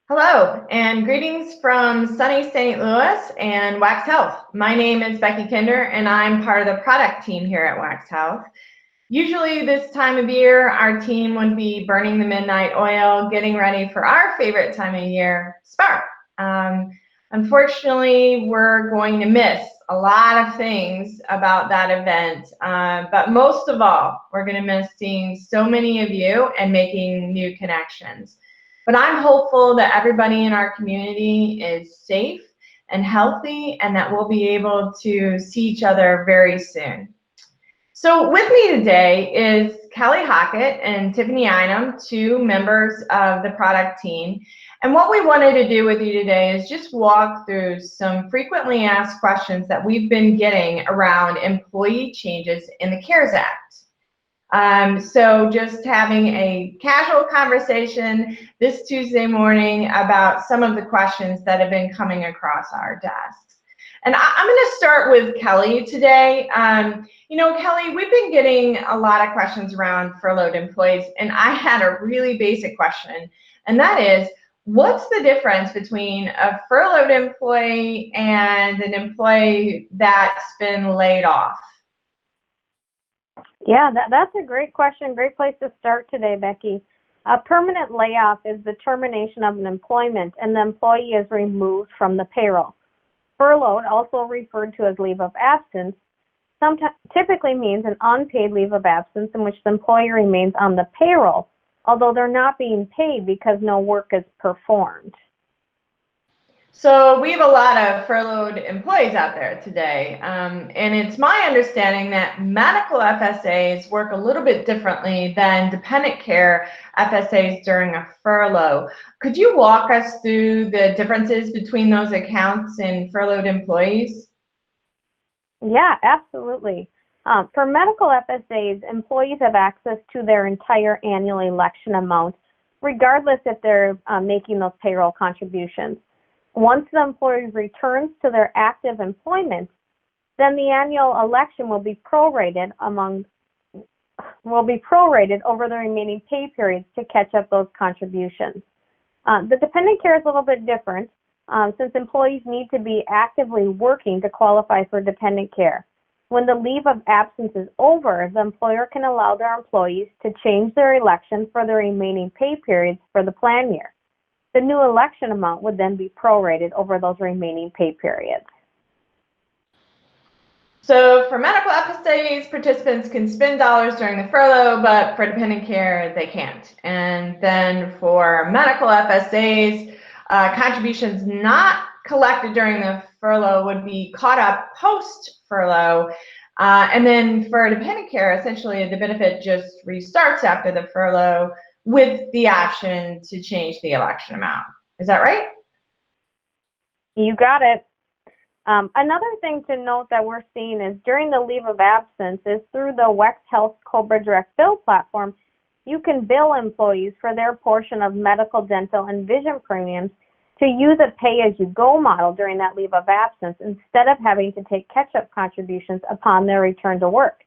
Hello, and greetings from sunny St. Louis and WEX Health. My name is Becky Kinder, and I'm part of the product team here at WEX Health. Usually this time of year, our team would be burning the midnight oil, getting ready for our favorite time of year, Spark. Unfortunately, we're going to miss a lot of things about that event, but most of all, we're going to miss seeing so many of you and making new connections. But I'm hopeful that everybody in our community is safe and healthy and that we'll be able to see each other very soon. So with me today is Kelly Hockett and Tiffany Eidem, two members of the product team. And what we wanted to do with you today is just walk through some frequently asked questions that we've been getting around employee changes in the CARES Act. So just having a casual conversation this Tuesday morning about some of the questions that have been coming across our desks. And I'm going to start with Kelly today. Kelly, we've been getting a lot of questions around furloughed employees, and I had a really basic question, and that is, what's the difference between a furloughed employee and an employee that's been laid off? Yeah, that's a great question. Great place to start today, Becky. A permanent layoff is the termination of an employment and the employee is removed from the payroll. Furloughed, also referred to as leave of absence, typically means an unpaid leave of absence in which the employee remains on the payroll, although they're not being paid because no work is performed. So we have a lot of furloughed employees out there today, and it's my understanding that medical FSAs work a little bit differently than dependent care FSAs during a furlough. Could you walk us through the differences between those accounts and furloughed employees? Yeah, absolutely. For medical FSAs, employees have access to their entire annual election amount, regardless if they're making those payroll contributions. Once the employee returns to their active employment, then the annual election will be prorated over the remaining pay periods to catch up those contributions. The dependent care is a little bit different since employees need to be actively working to qualify for dependent care. When the leave of absence is over, the employer can allow their employees to change their election for the remaining pay periods for the plan year. The new election amount would then be prorated over those remaining pay periods. So for medical FSAs, participants can spend dollars during the furlough, but for dependent care, they can't. And then for medical FSAs, contributions not collected during the furlough would be caught up post-furlough. And then for dependent care, essentially the benefit just restarts after the furlough with the option to change the election amount. Is that right? You got it. Another thing to note that we're seeing is during the leave of absence is through the WEX Health COBRA Direct Bill platform, you can bill employees for their portion of medical, dental, and vision premiums to use a pay-as-you-go model during that leave of absence instead of having to take catch-up contributions upon their return to work.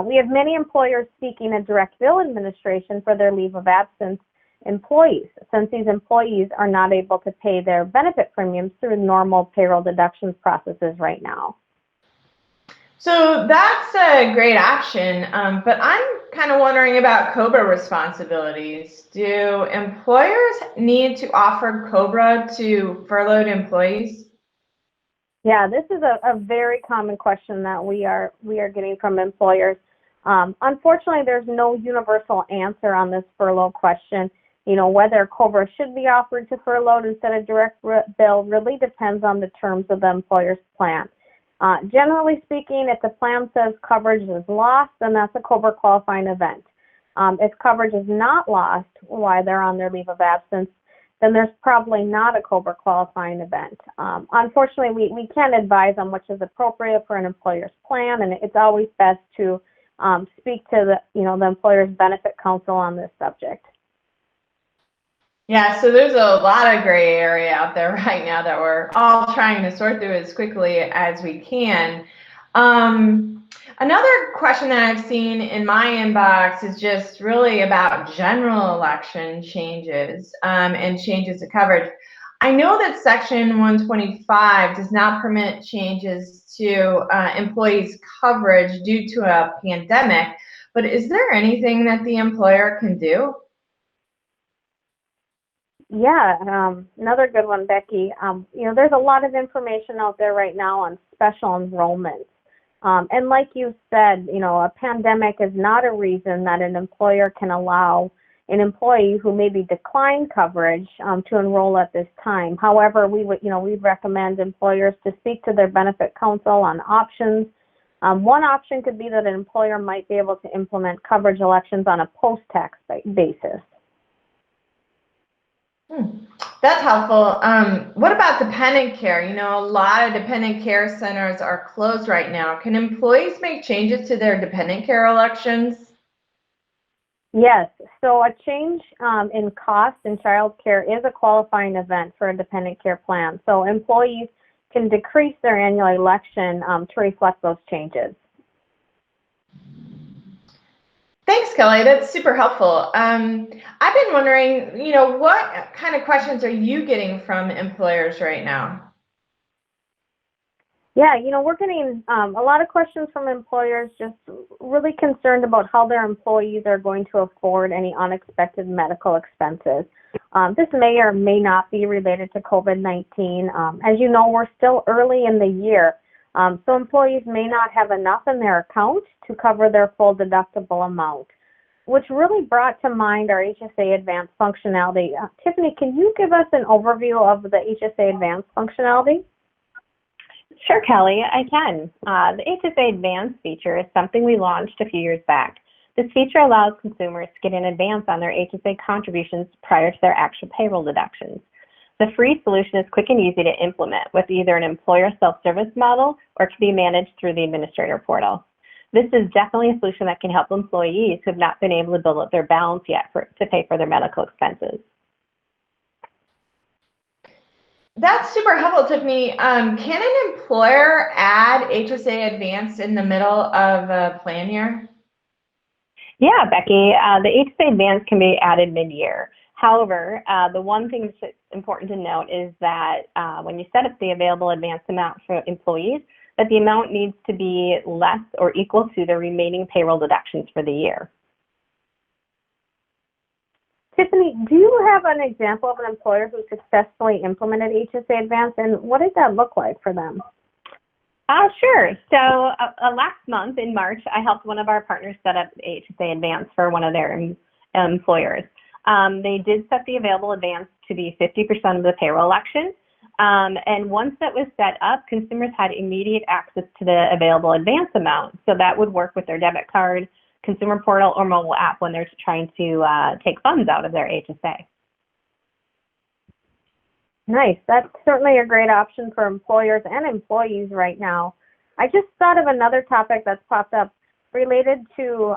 We have many employers seeking a direct bill administration for their leave of absence employees, since these employees are not able to pay their benefit premiums through normal payroll deductions processes right now. So that's a great option, but I'm kind of wondering about COBRA responsibilities. Do employers need to offer COBRA to furloughed employees? Yeah, this is a very common question that we are getting from employers. Unfortunately, there's no universal answer on this furlough question. Whether COBRA should be offered to furloughed instead of direct bill really depends on the terms of the employer's plan. Generally speaking, if the plan says coverage is lost, then that's a COBRA qualifying event. If coverage is not lost while they're on their leave of absence, then there's probably not a COBRA qualifying event. Unfortunately, we can't advise on which is appropriate for an employer's plan, and it's always best to speak to the employer's benefit counsel on this subject. Yeah, so there's a lot of gray area out there right now that we're all trying to sort through as quickly as we can. Another question that I've seen in my inbox is just really about general election changes and changes to coverage. I know that Section 125 does not permit changes to employees' coverage due to a pandemic, but is there anything that the employer can do? Yeah, another good one, Becky. There's a lot of information out there right now on special enrollments. And like you said, a pandemic is not a reason that an employer can allow an employee who maybe declined coverage to enroll at this time. However, we'd recommend employers to speak to their benefit counsel on options. One option could be that an employer might be able to implement coverage elections on a post-tax basis. That's helpful. What about dependent care? A lot of dependent care centers are closed right now. Can employees make changes to their dependent care elections? Yes. So a change in cost in child care is a qualifying event for a dependent care plan. So employees can decrease their annual election to reflect those changes. Thanks, Kelly. That's super helpful. I've been wondering, what kind of questions are you getting from employers right now? Yeah, we're getting a lot of questions from employers just really concerned about how their employees are going to afford any unexpected medical expenses. This may or may not be related to COVID-19. As you know, we're still early in the year, so employees may not have enough in their account to cover their full deductible amount, which really brought to mind our HSA Advanced Functionality. Tiffany, can you give us an overview of the HSA Advanced Functionality? Sure, Kelly, I can. The HSA Advance feature is something we launched a few years back. This feature allows consumers to get an advance on their HSA contributions prior to their actual payroll deductions. The free solution is quick and easy to implement with either an employer self-service model or can be managed through the administrator portal. This is definitely a solution that can help employees who have not been able to build up their balance yet to pay for their medical expenses. That's super helpful, Tiffany. Can an employer add HSA Advanced in the middle of a plan year? Yeah, Becky, the HSA Advance can be added mid-year. However, the one thing that's important to note is that when you set up the available advance amount for employees, that the amount needs to be less or equal to the remaining payroll deductions for the year. Tiffany, do you have an example of an employer who successfully implemented HSA Advance, and what did that look like for them? Sure. So last month in March, I helped one of our partners set up HSA Advance for one of their employers. They did set the available advance to be 50% of the payroll election. And once that was set up, consumers had immediate access to the available advance amount. So that would work with their debit card, consumer portal, or mobile app when they're trying to take funds out of their HSA. Nice. That's certainly a great option for employers and employees right now. I just thought of another topic that's popped up related to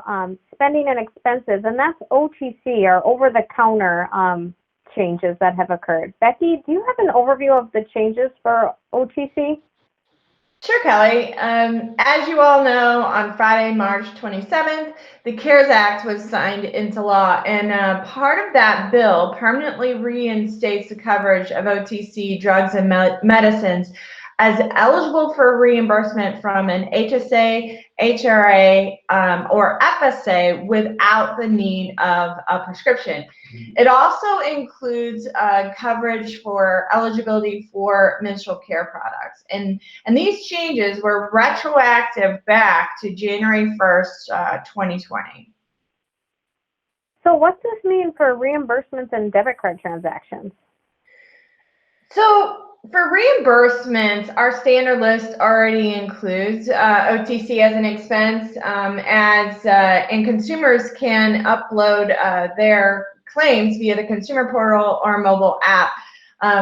spending and expenses, and that's OTC, or over-the-counter changes that have occurred. Becky, do you have an overview of the changes for OTC? Sure, Kelly. As you all know, on Friday, March 27th, the CARES Act was signed into law, and part of that bill permanently reinstates the coverage of OTC drugs and medicines as eligible for reimbursement from an HSA, HRA, or FSA without the need of a prescription. It also includes coverage for eligibility for menstrual care products. And these changes were retroactive back to January 1st, 2020. So what's this mean for reimbursements and debit card transactions? So for reimbursements, our standard list already includes OTC as an expense, and consumers can upload their claims via the consumer portal or mobile app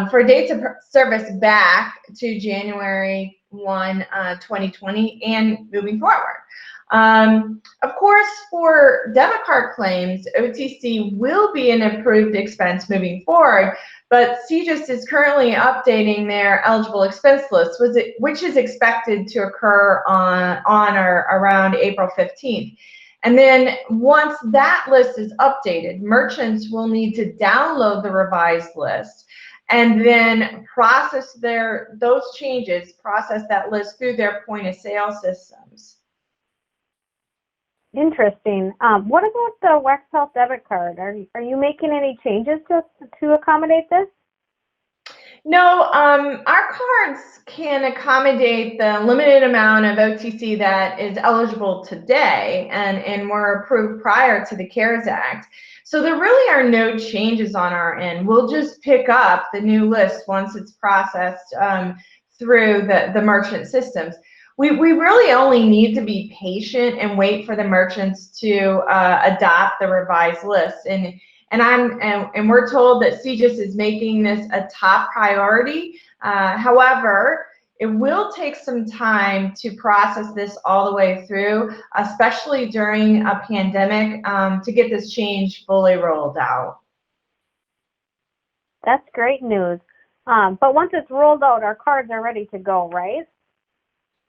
for dates of service back to January 1, 2020 and moving forward. Of course, for debit card claims, OTC will be an approved expense moving forward, but CJIS is currently updating their eligible expense list, which is expected to occur on or around April 15th. And then once that list is updated, merchants will need to download the revised list and then process those changes, process that list through their point of sale systems. Interesting. What about the WEX Health debit card? Are you making any changes to accommodate this? No, our cards can accommodate the limited amount of OTC that is eligible today and were approved prior to the CARES Act. So there really are no changes on our end. We'll just pick up the new list once it's processed through the merchant systems. We really only need to be patient and wait for the merchants to adopt the revised list. And we're told that CJIS is making this a top priority. However, it will take some time to process this all the way through, especially during a pandemic, to get this change fully rolled out. That's great news. But once it's rolled out, our cards are ready to go, right?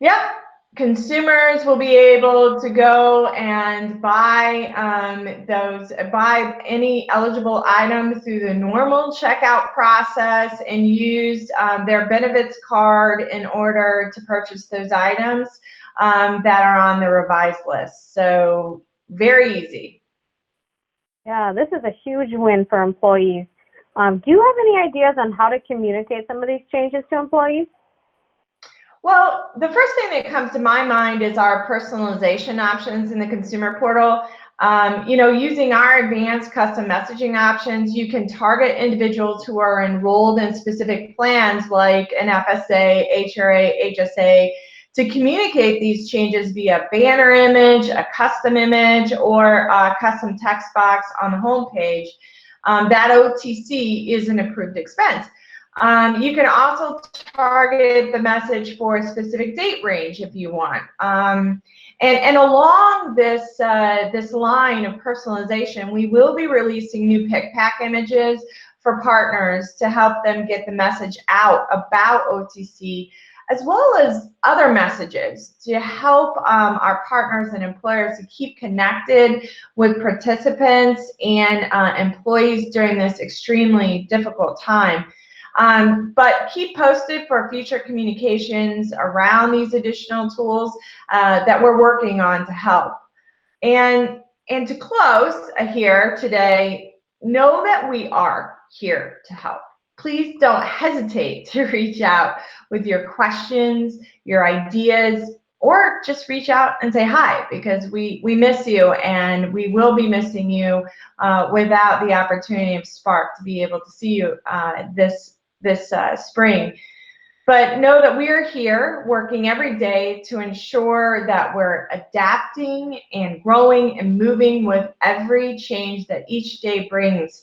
Yep. Consumers will be able to go and buy any eligible items through the normal checkout process and use their benefits card in order to purchase those items that are on the revised list. So very easy. Yeah, this is a huge win for employees. Do you have any ideas on how to communicate some of these changes to employees? Well, the first thing that comes to my mind is our personalization options in the consumer portal. Using our advanced custom messaging options, you can target individuals who are enrolled in specific plans like an FSA, HSA, to communicate these changes via banner image, a custom image, or a custom text box on the home page. That OTC is an approved expense. You can also target the message for a specific date range if you want. And along this line of personalization, we will be releasing new pick pack images for partners to help them get the message out about OTC, as well as other messages to help our partners and employers to keep connected with participants and employees during this extremely difficult time. But keep posted for future communications around these additional tools that we're working on to help. And to close here today, know that we are here to help. Please don't hesitate to reach out with your questions, your ideas, or just reach out and say hi, because we miss you and we will be missing you without the opportunity of Spark to be able to see you this spring. But know that we are here working every day to ensure that we're adapting and growing and moving with every change that each day brings.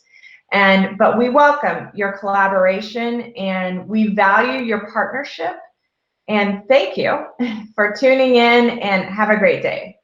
But we welcome your collaboration and we value your partnership. And thank you for tuning in and have a great day.